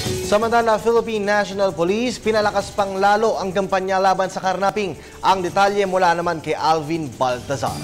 Samantala, Philippine National Police pinalakas pang lalo ang kampanya laban sa karnaping. Ang detalye mula naman kay Alvin Baltazar.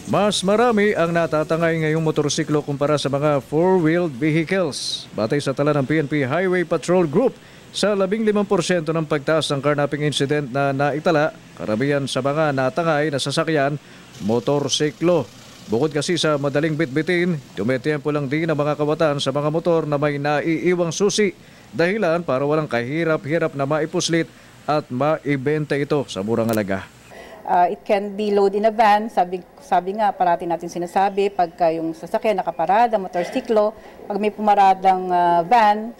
Mas marami ang natatangay ngayong motorsiklo kumpara sa mga four-wheeled vehicles. Batay sa tala ng PNP Highway Patrol Group, sa 15% ng pagtaas ng carnapping incident na naitala, karamihan sa mga natangay na sasakyan, motorsiklo. Bukod kasi sa madaling bitbitin, tumetiempo lang din ang mga kabataan sa mga motor na may naiiwang susi, dahilan para walang kahirap-hirap na maipuslit at maibenta ito sa murang halaga. It can be load in a van. Sabi nga, parati natin sinasabi, pagka yung sasakyan nakaparada, motorsiklo, pag may pumaradang van,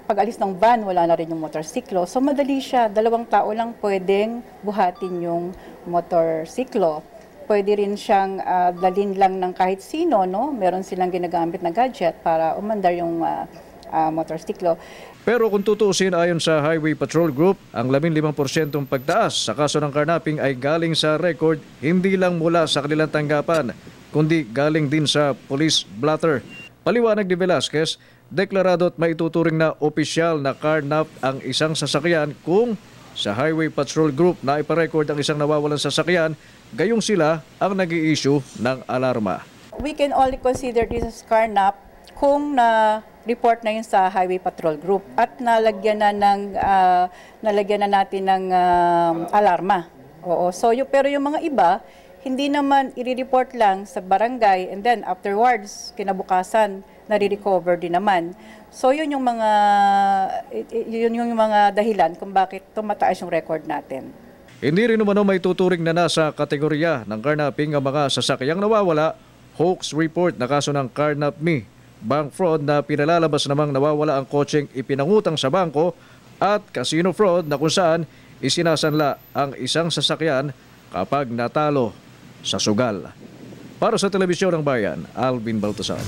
pag alis ng van, wala na rin yung motorsiklo. So madali siya, 2 tao lang pwedeng buhatin yung motorsiklo. Pwede rin siyang dalhin lang ng kahit sino, no? Meron silang ginagamit na gadget para umandar yung motorsiklo. Pero kung tutuusin ayon sa Highway Patrol Group, ang 15% pagtaas sa kaso ng carnapping ay galing sa record hindi lang mula sa kanilang tanggapan, kundi galing din sa police blotter. Paliwanag ni Velasquez, deklarado at maituturing na opisyal na carnap ang isang sasakyan kung sa Highway Patrol Group na iparecord ang isang nawawalang sasakyan, gayong sila ang nag-i-issue ng alarma. We can only consider this as carnap kung na-report na yun sa Highway Patrol Group at nalagyan na natin ng alarma. Oo. So, pero yung mga iba, hindi naman i-report lang sa barangay and then afterwards, kinabukasan, nare-recover din naman. So, yun yung mga dahilan kung bakit tumataas yung record natin. Hindi rin umano may tuturing na nasa kategorya ng carnapping ang mga sasakyang nawawala, hoax report na kaso ng Carnap Me, bank fraud na pinalalabas namang nawawala ang kotseng ipinangutang sa bangko at casino fraud na kung saan isinasanla ang isang sasakyan kapag natalo sa sugal. Para sa Telebisyon ng Bayan, Alvin Baltazar.